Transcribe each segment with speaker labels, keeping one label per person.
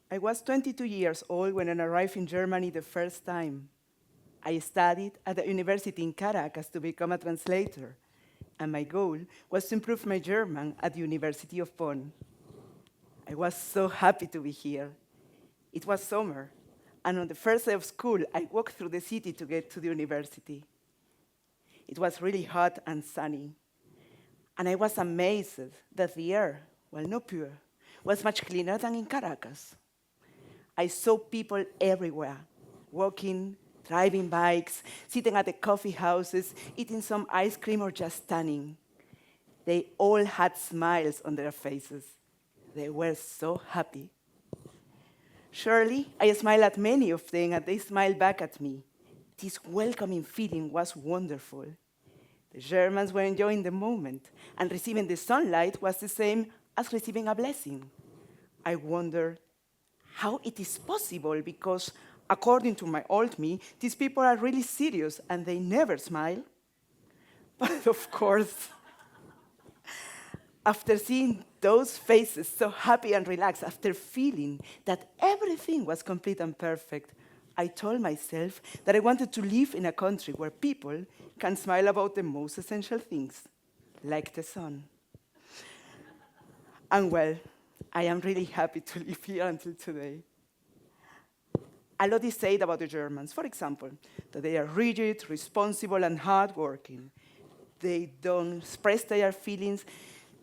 Speaker 1: I was 22 years old when I arrived in Germany the first time. I studied at the university in Caracas to become a translator, and my goal was to improve my German at the University of Bonn. I was so happy to be here. It was summer, and on the first day of school, I walked through the city to get to the university. It was really hot and sunny, and I was amazed that the air, while not pure, was much cleaner than in Caracas. I saw people everywhere, walking, driving bikes, sitting at the coffee houses, eating some ice cream or just standing. They all had smiles on their faces. They were so happy. Surely, I smiled at many of them and they smiled back at me. This welcoming feeling was wonderful. The Germans were enjoying the moment, and receiving the sunlight was the same as receiving a blessing. I wondered how it is possible because, according to my old me, these people are really serious and they never smile. But of course, after seeing those faces so happy and relaxed, after feeling that everything was complete and perfect, I told myself that I wanted to live in a country where people can smile about the most essential things, like the sun. And well, I am really happy to live here until today. A lot is said about the Germans. For example, that they are rigid, responsible, and hardworking. They don't express their feelings,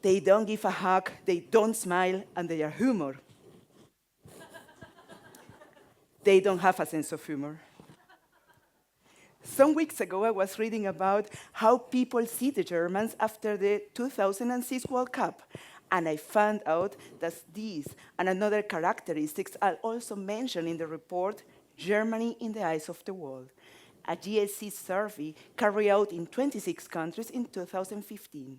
Speaker 1: they don't give a hug, they don't smile, and they are humor. They don't have a sense of humor. Some weeks ago, I was reading about how people see the Germans after the 2006 World Cup. And I found out that these and another characteristics are also mentioned in the report, Germany in the Eyes of the World, a GLC survey carried out in 26 countries in 2015.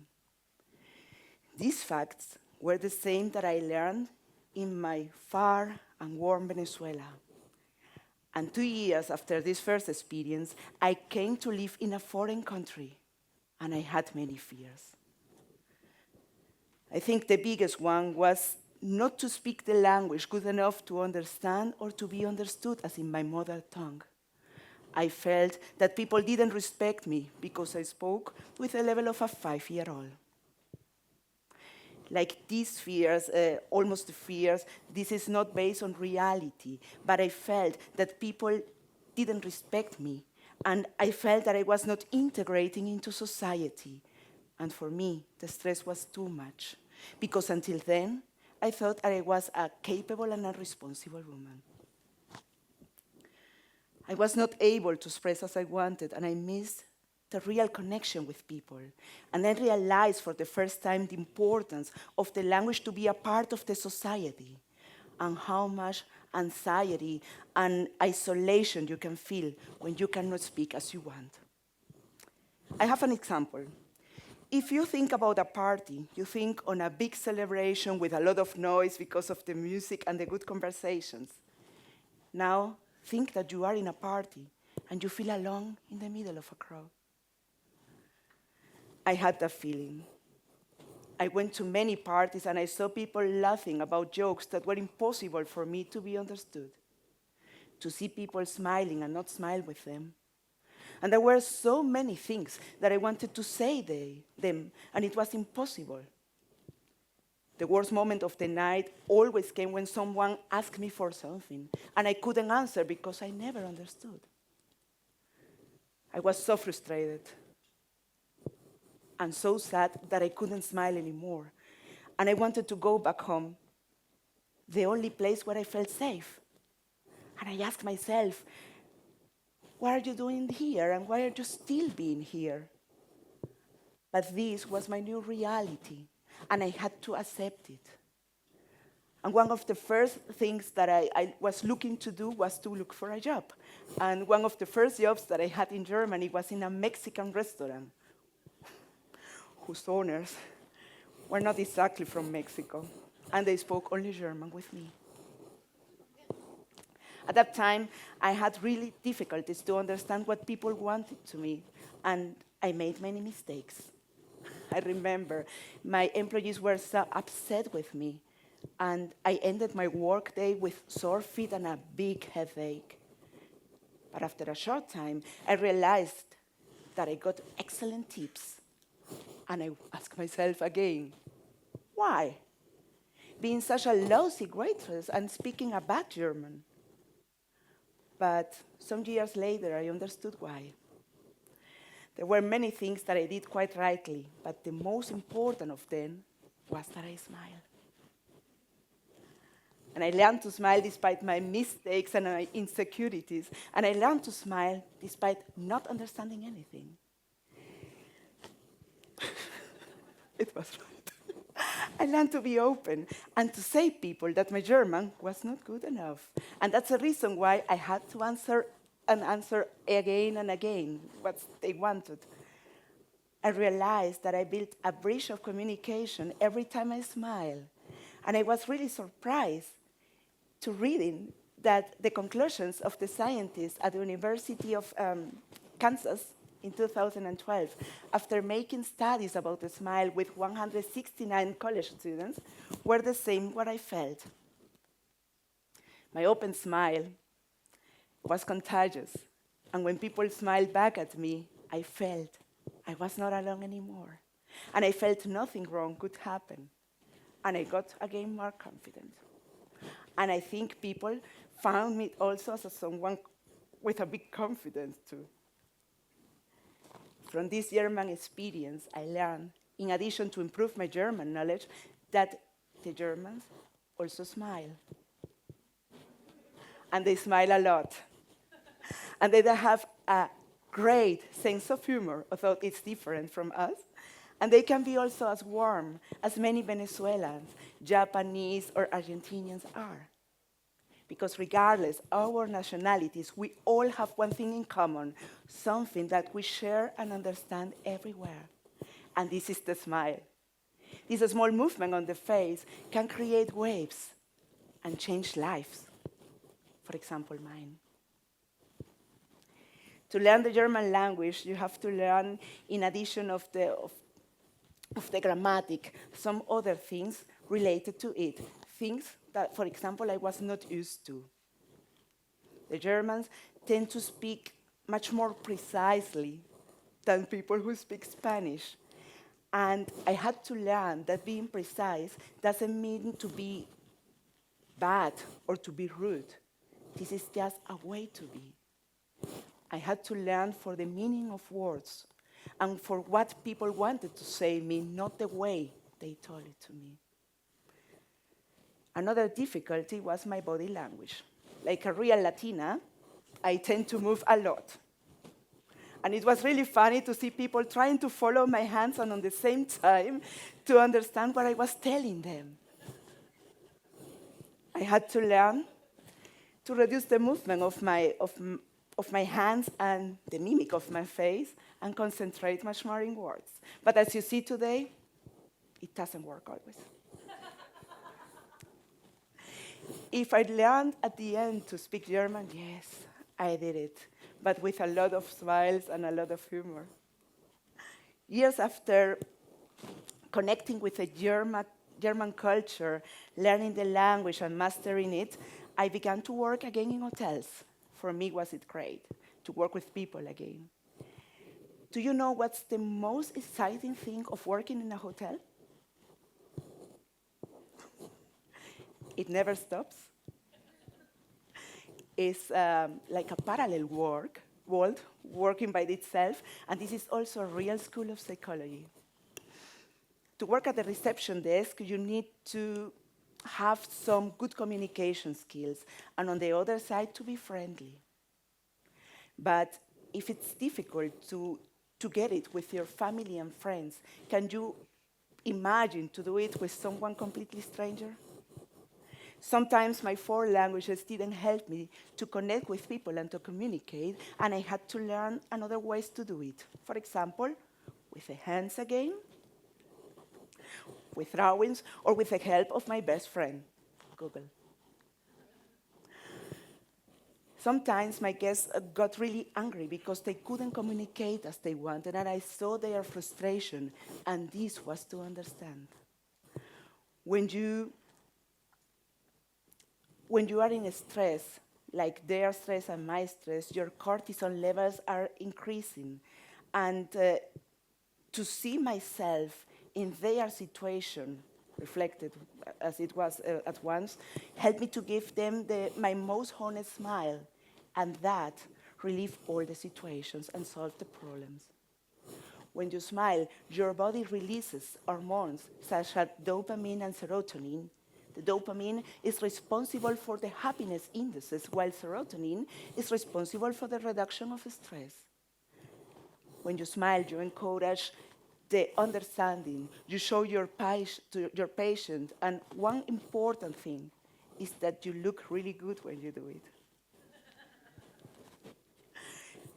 Speaker 1: These facts were the same that I learned in my far and warm Venezuela. And 2 years after this first experience, I came to live in a foreign country, and I had many fears. I think the biggest one was not to speak the language good enough to understand or to be understood as in my mother tongue. I felt that people didn't respect me because I spoke with the level of a 5-year-old. Like these fears, almost fears, this is not based on reality, but I felt that people didn't respect me, and I felt that I was not integrating into society. And for me, the stress was too much, because until then, I thought that I was a capable and a responsible woman. I was not able to express as I wanted, and I missed the real connection with people. And I realized for the first time the importance of the language to be a part of the society, and how much anxiety and isolation you can feel when you cannot speak as you want. I have an example. If you think about a party, you think on a big celebration with a lot of noise because of the music and the good conversations. Now, think that you are in a party and you feel alone in the middle of a crowd. I had that feeling. I went to many parties and I saw people laughing about jokes that were impossible for me to be understood. To see people smiling and not smile with them. And there were so many things that I wanted to say them, and it was impossible. The worst moment of the night always came when someone asked me for something, and I couldn't answer because I never understood. I was so frustrated and so sad that I couldn't smile anymore. And I wanted to go back home, the only place where I felt safe. And I asked myself, what are you doing here, and why are you still being here? But this was my new reality, and I had to accept it. And one of the first things that I was looking to do was to look for a job. And one of the first jobs that I had in Germany was in a Mexican restaurant, whose owners were not exactly from Mexico, and they spoke only German with me. At that time, I had really difficulties to understand what people wanted to me, and I made many mistakes. I remember my employees were so upset with me, And I ended my work day with sore feet and a big headache. But after a short time, I realized that I got excellent tips. And I asked myself again, why? Being such a lousy waitress and speaking a bad German. But some years later, I understood why. There were many things that I did quite rightly, but the most important of them was that I smiled. And I learned to smile despite my mistakes and my insecurities. And I learned to smile despite not understanding anything. It was right. I learned to be open and to say to people that my German was not good enough. And that's the reason why I had to answer again and again what they wanted. I realized that I built a bridge of communication every time I smile. And I was really surprised to reading that the conclusions of the scientists at the University of Kansas in 2012, after making studies about the smile with 169 college students, were the same what I felt. My open smile was contagious, and when people smiled back at me, I felt I was not alone anymore, and I felt nothing wrong could happen, and I got again more confident. And I think people found me also as someone with a big confidence too. From this German experience, I learned, in addition to improve my German knowledge, that the Germans also smile. And they smile a lot. And they have a great sense of humor, although it's different from us. And they can be also as warm as many Venezuelans, Japanese, or Argentinians are. Because regardless of our nationalities, we all have one thing in common, something that we share and understand everywhere. And this is the smile. This small movement on the face can create waves and change lives. For example, mine. To learn the German language, you have to learn, in addition of the grammatic, some other things related to it. Things that, for example, I was not used to. The Germans tend to speak much more precisely than people who speak Spanish. And I had to learn that being precise doesn't mean to be bad or to be rude. This is just a way to be. I had to learn for the meaning of words and for what people wanted to say me, not the way they told it to me. Another difficulty was my body language. Like a real Latina, I tend to move a lot. And it was really funny to see people trying to follow my hands and at the same time to understand what I was telling them. I had to learn to reduce the movement of my hands and the mimic of my face and concentrate much more in words. But as you see today, it doesn't work always. If I learned at the end to speak German, yes, I did it, but with a lot of smiles and a lot of humor. Years after connecting with the German culture, learning the language and mastering it, I began to work again in hotels. For me, was it great to work with people again. Do you know what's the most exciting thing of working in a hotel? It never stops. It's like a parallel world, working by itself, and this is also a real school of psychology. To work at the reception desk, you need to have some good communication skills, and on the other side, to be friendly. But if it's difficult to get it with your family and friends, can you imagine to do it with someone completely stranger? Sometimes my foreign languages didn't help me to connect with people and to communicate, and I had to learn another ways to do it. For example, with the hands again, with drawings, or with the help of my best friend, Google. Sometimes my guests got really angry because they couldn't communicate as they wanted, and I saw their frustration, and this was to understand. When you When you are in stress, like their stress and my stress, your cortisol levels are increasing. And to see myself in their situation, reflected as it was at once, helped me to give them my most honest smile, and that relieved all the situations and solved the problems. When you smile, your body releases hormones such as dopamine and serotonin. The dopamine is responsible for the happiness indices, while serotonin is responsible for the reduction of stress. When you smile, you encourage the understanding. You show your patient, and one important thing is that you look really good when you do it.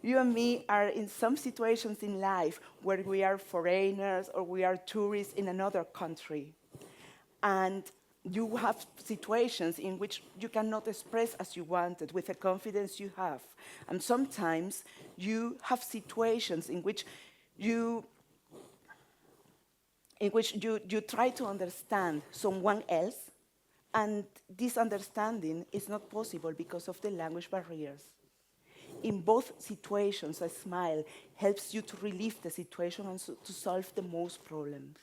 Speaker 1: You and me are in some situations in life where we are foreigners or we are tourists in another country. And you have situations in which you cannot express as you wanted with the confidence you have. And sometimes you have situations in which you try to understand someone else, and this understanding is not possible because of the language barriers. In both situations, a smile helps you to relieve the situation and to solve the most problems.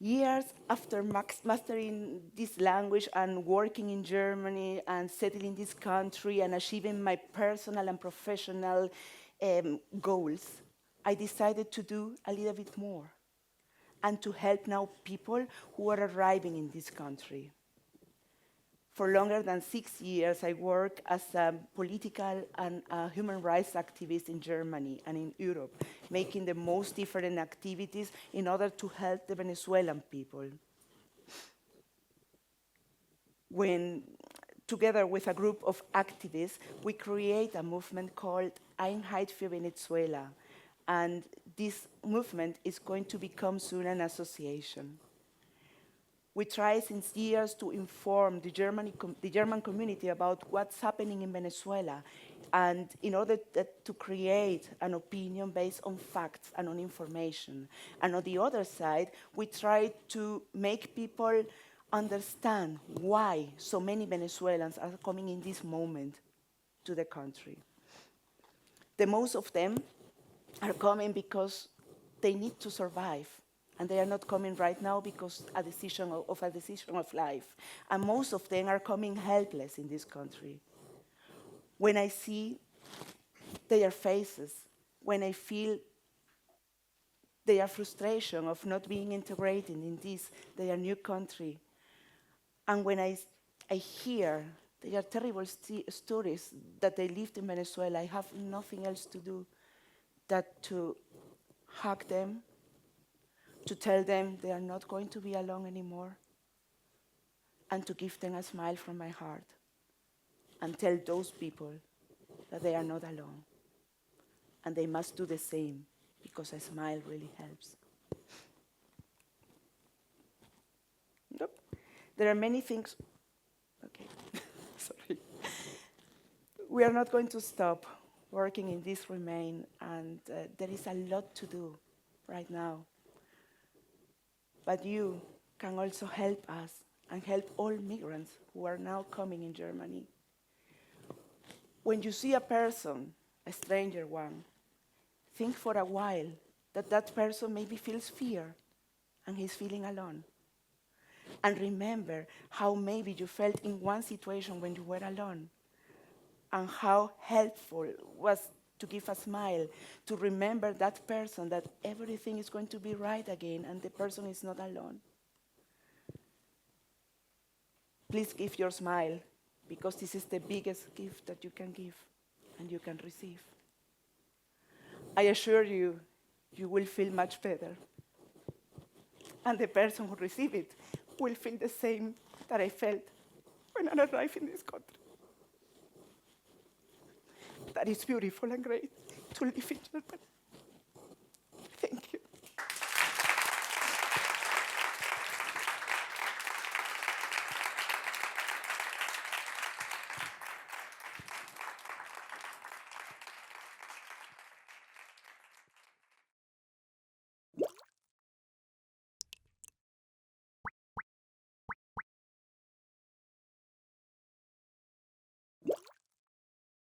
Speaker 1: Years after mastering this language and working in Germany and settling in this country and achieving my personal and professional goals, I decided to do a little bit more and to help now people who are arriving in this country. For longer than 6 years, I worked as a political and human rights activist in Germany and in Europe, making the most different activities in order to help the Venezuelan people. When, together with a group of activists, we create a movement called Einheit für Venezuela, and this movement is going to become soon an association. We try since years to inform the German community about what's happening in Venezuela, and in order to create an opinion based on facts and on information. And on the other side, we try to make people understand why so many Venezuelans are coming in this moment to the country. The most of them are coming because they need to survive. And they are not coming right now because a decision of life. And most of them are coming helpless in this country. When I see their faces, when I feel their frustration of not being integrated in their new country, and when I hear their terrible stories that they lived in Venezuela, I have nothing else to do than to hug them, to tell them they are not going to be alone anymore, and to give them a smile from my heart, and tell those people that they are not alone, and they must do the same, because a smile really helps. Nope. There are many things. Okay, sorry. We are not going to stop working in this Remain, and there is a lot to do right now. But you can also help us and help all migrants who are now coming in Germany. When you see a person, a stranger one, think for a while that that person maybe feels fear and he's feeling alone. And remember how maybe you felt in one situation when you were alone, and how helpful it was to give a smile, to remember that person, that everything is going to be right again and the person is not alone. Please give your smile, because this is the biggest gift that you can give and you can receive. I assure you, you will feel much better. And the person who receives it will feel the same that I felt when I arrived in this country. That is beautiful and great to live in Germany.